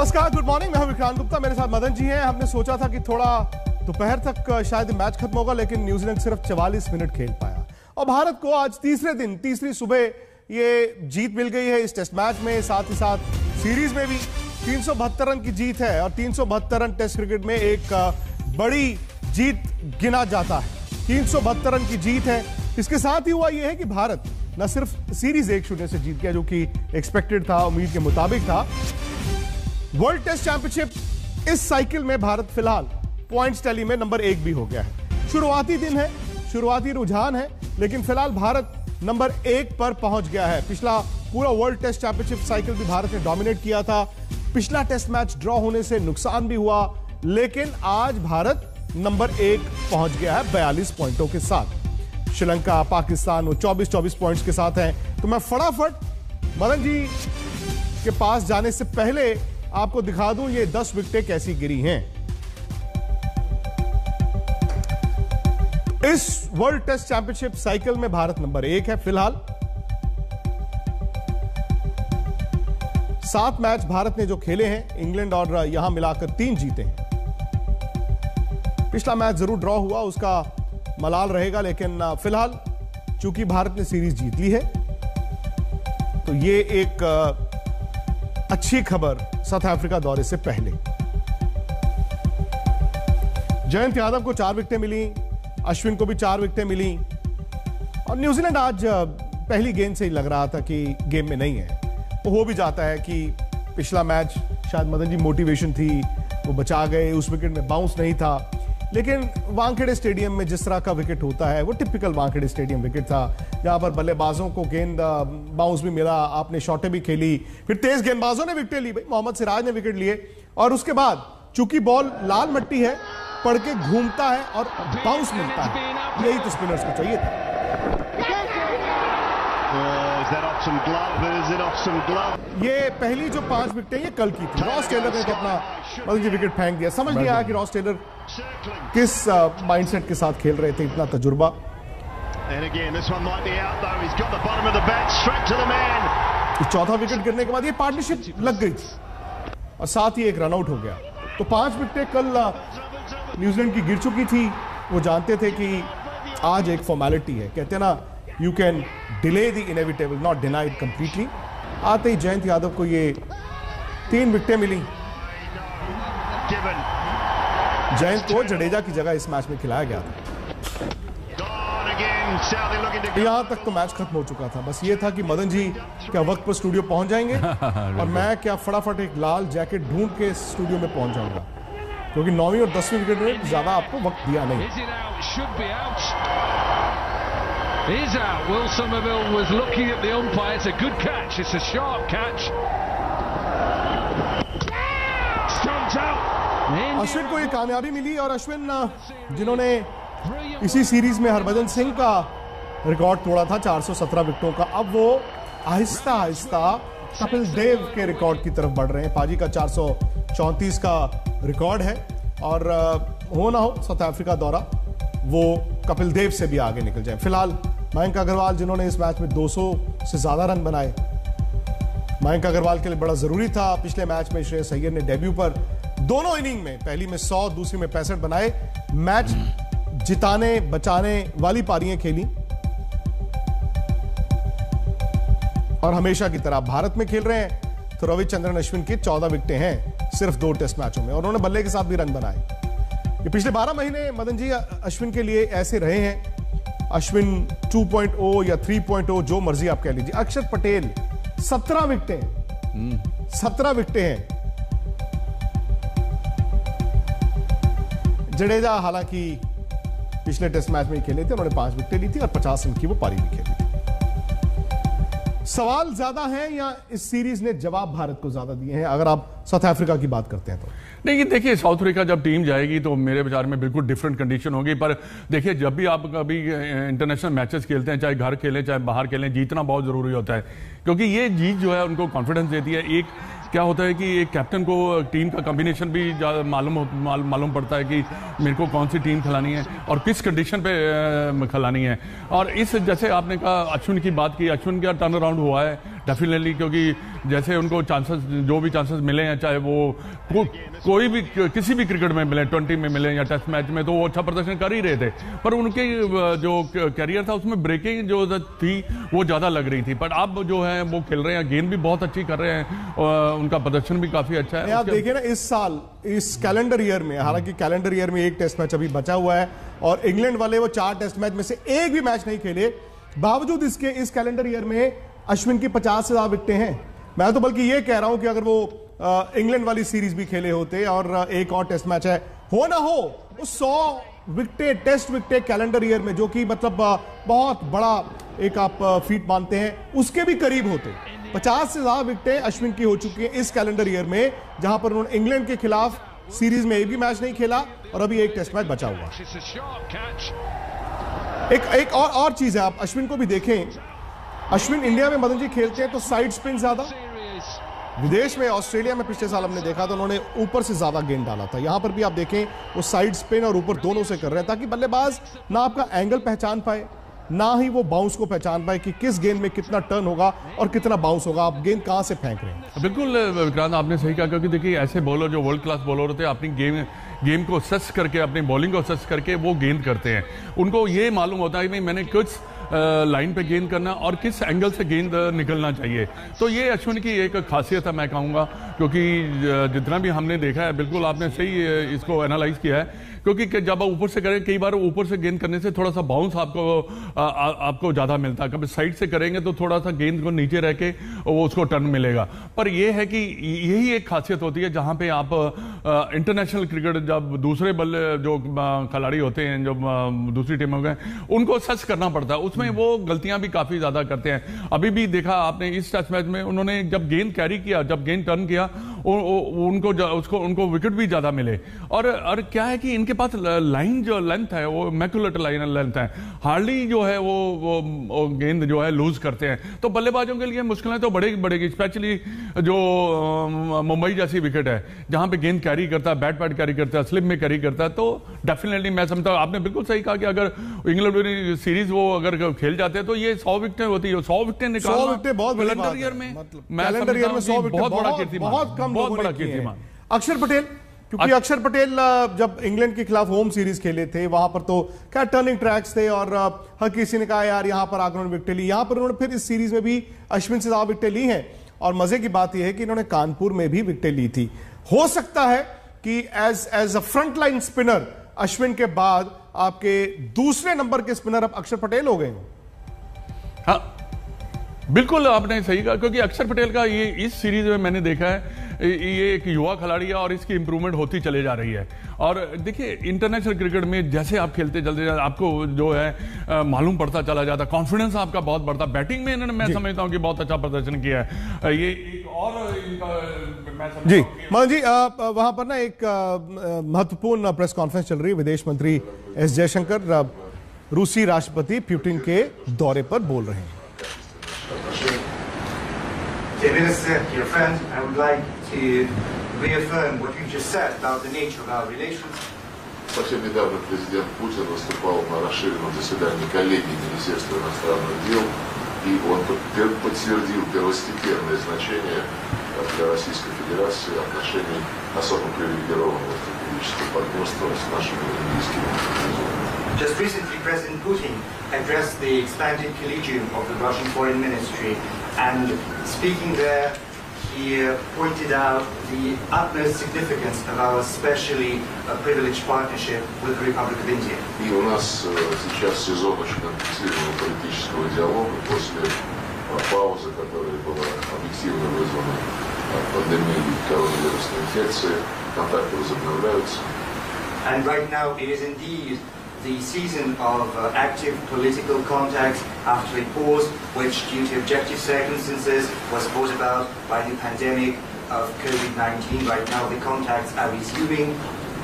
नमस्कार, good morning. मैं हूं विक्रांत गुप्ता, मेरे साथ मदन जी हैं। हमने सोचा था कि थोड़ा दोपहर तक शायद मैच खत्म होगा, लेकिन न्यूजीलैंड सिर्फ 44 मिनट खेल पाया और भारत को आज तीसरी सुबह ये जीत मिल गई है इस टेस्ट मैच में। साथ ही साथ सीरीज में भी 372 रन की जीत है और 372 रन टेस्ट क्रिकेट में एक बड़ी जीत गिना जाता है। 372 रन की जीत है। इसके साथ ही हुआ यह है कि भारत न सिर्फ सीरीज 1-0 से जीत गया, जो कि एक्सपेक्टेड था, उम्मीद के मुताबिक था। वर्ल्ड टेस्ट चैंपियनशिप इस साइकिल में भारत फिलहाल पॉइंट्स टैली में नंबर 1 भी हो गया है। शुरुआती दिन है, शुरुआती रुझान है, लेकिन फिलहाल भारत नंबर 1 पर पहुंच गया है। पिछला पूरा वर्ल्ड टेस्ट चैंपियनशिप साइकिल भी भारत ने डोमिनेट किया था। पिछला टेस्ट मैच ड्रॉ होने से नुकसान भी हुआ, लेकिन आज भारत नंबर 1 पहुंच गया है 42 पॉइंटों के साथ। श्रीलंका, पाकिस्तान वो 24-24 पॉइंट्स के साथ हैं। तो मैं फटाफट मदन जी के पास जाने से पहले आपको दिखा दूं ये 10 विकेटें कैसी गिरी हैं। इस वर्ल्ड टेस्ट चैंपियनशिप साइकिल में भारत नंबर 1 है फिलहाल। 7 मैच भारत ने जो खेले हैं, इंग्लैंड और यहां मिलाकर 3 जीते हैं। पिछला मैच जरूर ड्रॉ हुआ, उसका मलाल रहेगा, लेकिन फिलहाल चूंकि भारत ने सीरीज जीत ली है तो ये एक अच्छी खबर साउथ अफ्रीका दौरे से पहले। जयंत यादव को 4 विकेटें मिली, अश्विन को भी 4 विकेटें मिली और न्यूजीलैंड आज पहली गेंद से ही लग रहा था कि गेम में नहीं है। वो हो भी जाता है कि पिछला मैच शायद मदन जी मोटिवेशन थी, वो बचा गए, उस विकेट में बाउंस नहीं था। लेकिन वानखेड़े स्टेडियम में जिस तरह का विकेट होता है वो टिपिकल वानखेड़े स्टेडियम विकेट था, जहां पर बल्लेबाजों को गेंद बाउंस भी मिला, आपने शॉटें भी खेली, फिर तेज गेंदबाजों ने विकेटें ली। भाई मोहम्मद सिराज ने विकेट लिए और उसके बाद चूंकि बॉल लाल मट्टी है, पड़ के घूमता है और बाउंस मिलता है। यही तो स्पिनर्स को चाहिए था। ये पहली जो 5 विकेटें ये कल की थी। रॉस टेलर ने तो अपना मतलब विकेट फेंक दिया। समझ नहीं आया कि रॉस टेलर किस माइंडसेट के साथ खेल रहे थे, इतना तजुर्बा। चौथा विकेट गिरने के बाद ये पार्टनरशिप लग गई थी और साथ ही एक रनआउट हो गया। तो 5 विकेटें कल न्यूजीलैंड की गिर चुकी थी। वो जानते थे कि आज एक फॉर्मेलिटी है, कहते हैं ना, you can delay the inevitable, not deny it completely. आते ही जयंत यादव को ये 3 विकेटें मिली। जयंत को जडेजा की जगह इस मैच में खिलाया गया था। यहां तक तो मैच खत्म हो चुका था। बस ये था कि मदन जी क्या वक्त पर स्टूडियो पहुंच जाएंगे और मैं क्या फटाफट एक लाल जैकेट ढूंढ के स्टूडियो में पहुंच जाऊंगा, क्योंकि 9वीं और 10वीं विकेट में ज्यादा आपको वक्त दिया नहीं। He's out. Will Somerville was looking at the umpire. It's a good catch. It's a sharp catch. Stumped out. Ashwin को ये कामयाबी मिली और अश्विन जिन्होंने इसी सीरीज में हरभजन सिंह का रिकॉर्ड तोड़ा था 417 विकेटों का, अब वो आहिस्ता आहिस्ता कपिल देव के रिकॉर्ड की तरफ बढ़ रहे हैं। पाजी का 434 का रिकॉर्ड है और हो ना हो साउथ अफ्रीका दौरा, वो कपिल देव से भी आगे निकल जाए। फिलहाल मयंक अग्रवाल जिन्होंने इस मैच में 200 से ज्यादा रन बनाए, मयंक अग्रवाल के लिए बड़ा जरूरी था। पिछले मैच में श्रेयस अय्यर ने डेब्यू पर दोनों इनिंग में, पहली में 100, दूसरी में 65 बनाए, मैच जिताने बचाने वाली पारियां खेली और हमेशा की तरह भारत में खेल रहे हैं। तो रविचंद्रन अश्विन की 14 विकेटें हैं सिर्फ 2 टेस्ट मैचों में और उन्होंने बल्ले के साथ भी रन बनाए। ये पिछले 12 महीने मदन जी अश्विन के लिए ऐसे रहे हैं। अश्विन 2.0 या 3.0 जो मर्जी आप कह लीजिए। अक्षर पटेल 17 विकेटें, 17 विकेटें हैं। जडेजा हालांकि पिछले टेस्ट मैच में ही खेले थे, उन्होंने 5 विकेटें ली थी और 50 रन की वो पारी भी खेली थी। सवाल ज्यादा हैं या इस सीरीज ने जवाब भारत को ज्यादा दिए हैं, अगर आप साउथ अफ्रीका की बात करते हैं तो? नहीं, देखिए साउथ अफ्रीका जब टीम जाएगी तो मेरे विचार में बिल्कुल डिफरेंट कंडीशन होगी। पर देखिए, जब भी आप कभी इंटरनेशनल मैचेस खेलते हैं, चाहे घर खेलें चाहे बाहर खेलें, जीतना बहुत जरूरी होता है, क्योंकि ये जीत जो है उनको कॉन्फिडेंस देती है। एक क्या होता है कि एक कैप्टन को टीम का कॉम्बिनेशन भी मालूम पड़ता है कि मेरे को कौन सी टीम खिलानी है और किस कंडीशन पे खिलानी है। और इस जैसे आपने कहा अश्विन की बात की, अश्विन का टर्न अराउंड हुआ है डेफिनेटली, क्योंकि जैसे उनको चांसेस, जो भी चांसेस मिले हैं, चाहे वो कोई भी किसी भी क्रिकेट में मिले, 20 में मिले या टेस्ट मैच में, तो वो अच्छा प्रदर्शन कर ही रहे थे। पर उनके जो कैरियर था उसमें ब्रेकिंग जो थी वो ज़्यादा लग रही थी। पर अब जो है वो खेल रहे हैं, गेंद भी बहुत अच्छी कर रहे हैं, उनका प्रदर्शन भी काफ़ी अच्छा है। आप देखिए ना, इस साल, इस कैलेंडर ईयर में, हालांकि कैलेंडर ईयर में एक टेस्ट मैच अभी बचा हुआ है और इंग्लैंड वाले वो 4 टेस्ट मैच में से एक भी मैच नहीं खेले, बावजूद इसके इस कैलेंडर ईयर में अश्विन की 50 से ज्यादा विकेटें हैं। मैं तो बल्कि ये कह रहा हूं कि अगर वो इंग्लैंड वाली सीरीज भी खेले होते और एक और टेस्ट मैच है, हो ना हो, 100 विकेटें, टेस्ट विकेटें कैलेंडर ईयर में, जो कि मतलब बहुत बड़ा एक आप फीट मानते हैं, उसके भी करीब होते। 50 से ज्यादा विकेटें अश्विन की हो चुकी हैं इस कैलेंडर ईयर में, जहां पर उन्होंने इंग्लैंड के खिलाफ सीरीज में एक भी मैच नहीं खेला और अभी एक टेस्ट मैच बचा हुआ। एक और चीज है, आप अश्विन को भी देखें। अश्विन इंडिया में मदन जी खेलते हैं तो साइड स्पिन ज्यादा, विदेश में ऑस्ट्रेलिया में पिछले साल हमने देखा तो उन्होंने ऊपर से ज्यादा गेंद डाला था। यहां पर भी आप देखें वो साइड स्पिन और ऊपर दोनों से कर रहे हैं, ताकि बल्लेबाज ना आपका एंगल पहचान पाए, ना ही वो बाउंस को पहचान पाए कि किस गेंद में कितना टर्न होगा और कितना बाउंस होगा, आप गेंद कहां से फेंक रहे हैं। बिल्कुल विक्रांत, आपने सही कहा, क्योंकि देखिए ऐसे बॉलर जो वर्ल्ड क्लास बॉलर होते हैं, अपनी गेम को सस करके, अपनी बॉलिंग को सस करके वो गेंद करते हैं। उनको ये मालूम होता है कि नहीं, मैंने कुछ लाइन पे गेंद करना और किस एंगल से गेंद निकलना चाहिए। तो ये अश्विन की एक खासियत है, मैं कहूँगा, क्योंकि जितना भी हमने देखा है, बिल्कुल आपने सही इसको एनालाइज किया है। क्योंकि जब आप ऊपर से करें, कई बार ऊपर से गेंद करने से थोड़ा सा बाउंस आपको ज़्यादा मिलता है, कभी साइड से करेंगे तो थोड़ा सा गेंद को नीचे रह के वो उसको टर्न मिलेगा। पर यह है कि यही एक खासियत होती है, जहाँ पे आप इंटरनेशनल क्रिकेट, जब दूसरे बल्ले जो खिलाड़ी होते हैं, जो दूसरी टीमों के, उनको सच करना पड़ता है, उसमें वो गलतियां भी काफ़ी ज़्यादा करते हैं। अभी भी देखा आपने इस टेस्ट मैच में, उन्होंने जब गेंद कैरी किया, जब गेंद टर्न किया, उनको विकेट भी ज़्यादा मिले। और क्या है कि इनके पास लाइन जो लेंथ है, वो मैकुलेट लाइन लेंथ है, हार्डली जो है वो गेंद जो है लूज करते हैं। तो बल्लेबाजों के लिए मुश्किलें तो बढ़ेगी, स्पेशली जो मुंबई जैसी विकेट है, जहां पे गेंद कैरी करता है, बैट पैड कैरी करता है, स्लिप में कैरी करता है। तो डेफिनेटली मैं समझता हूं, आपने बिल्कुल सही कहा कि अगर इंग्लैंड सीरीज वो अगर खेल जाते हैं तो ये 100 विकेटें होती है। 100 विकेटें निकालना, 100 विकेटें बहुत बड़ी बात है। कैलेंडर ईयर में 100 विकेट बहुत बड़ा कीर्तिमान, बहुत कम बहुत बड़ा लोगों ने किए हैं। कीर्तिमान। अक्षर पटेल, क्योंकि अक्षर पटेल जब इंग्लैंड के खिलाफ होम सीरीज खेले थे, वहां पर तो क्या टर्निंग ट्रैक्स थे और हर किसी ने कहा यार यहां पर आकर उन्होंने विकेटें ली। यहां पर उन्होंने फिर इस सीरीज में भी अश्विन से ज्यादा विकेटें ली हैं और मजे की बात यह है कि इन्होंने कानपुर में भी विकेटें ली थी। हो सकता है कि as a front line spinner Ashwin के बाद आपके दूसरे नंबर के स्पिनर अब अक्षर पटेल हो गए। हाँ, बिल्कुल आपने सही कहा, क्योंकि अक्षर पटेल का ये इस सीरीज में मैंने देखा है, ये एक युवा खिलाड़ी है और इसकी इंप्रूवमेंट होती चले जा रही है। और देखिए इंटरनेशनल क्रिकेट में जैसे आप खेलते चलते जाते, आपको जो है मालूम पड़ता चला जाता, कॉन्फिडेंस आपका बहुत बढ़ता। बैटिंग में इन्होंने, मैं समझता हूं कि बहुत अच्छा प्रदर्शन किया है। ये एक और जी मान जी, वहां पर ना एक महत्वपूर्ण प्रेस कॉन्फ्रेंस चल रही है। विदेश मंत्री एस जयशंकर रूसी राष्ट्रपति पुतिन के दौरे पर बोल रहे हैं। Dear Minister, dear friend, I would like to reaffirm what you just said about the nature of our relations. Совсем недавно президент Путин выступал на расширенном заседании коллегии Министерства иностранных дел, и он подтвердил первостепенное значение для Российской Федерации отношений особо привилегированного стратегического партнерства с нашими близкими союзниками. Just recently, President Putin addressed the expanded collegium of the Russian Foreign Ministry, and speaking there, he pointed out the utmost significance of our especially privileged partnership with the Republic of India. И у нас сейчас сезон очень интенсивного политического диалога после паузы, которая была объективно вызвана пандемией коронавирусной инфекции. Контакты возобновляются. And right now it is indeed the season of active political contacts after a pause which, due to objective circumstances, was brought about by the pandemic of COVID-19. Right now the contacts are resuming.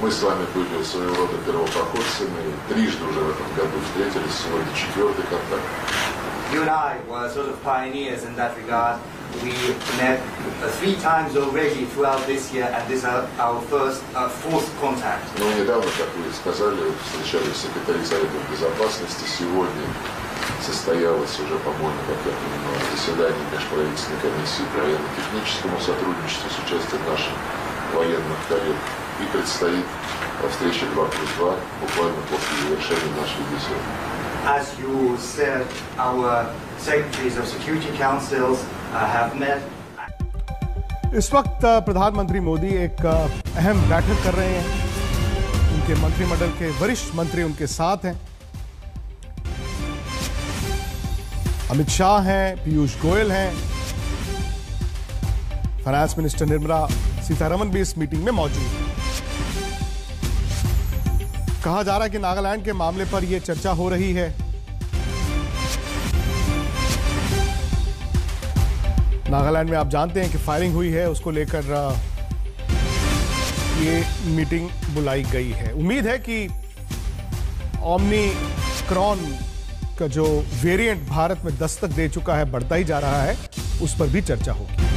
Мы с вами были своего рода первопроходцами, трижды уже в этом году встретились, сегодня 4-й контакт. You and I were sort of pioneers in that regard. We met 3 times already throughout this year, and this is our fourth contact. Но недавно, как вы сказали, встречались секретари Совета Безопасности. Сегодня состоялось уже, по-моему, как я понимаю, заседание межправительственной комиссии по военно-техническому сотрудничеству с участием наших военных коллег. И предстоит встреча 2+2 буквально после завершения нашей беседы. As you said, our secretaries of security councils have met. इस वक्त प्रधानमंत्री मोदी एक अहम बैठक कर रहे हैं। उनके मंत्रिमंडल के वरिष्ठ मंत्री उनके साथ हैं। अमित शाह हैं, पीयूष गोयल हैं, फाइनेंस मिनिस्टर निर्मला सीतारमण भी इस मीटिंग में मौजूद हैं। कहा जा रहा है कि नागालैंड के मामले पर यह चर्चा हो रही है। नागालैंड में आप जानते हैं कि फायरिंग हुई है, उसको लेकर ये मीटिंग बुलाई गई है। उम्मीद है कि ओमिक्रॉन का जो वेरिएंट भारत में दस्तक दे चुका है, बढ़ता ही जा रहा है, उस पर भी चर्चा होगी।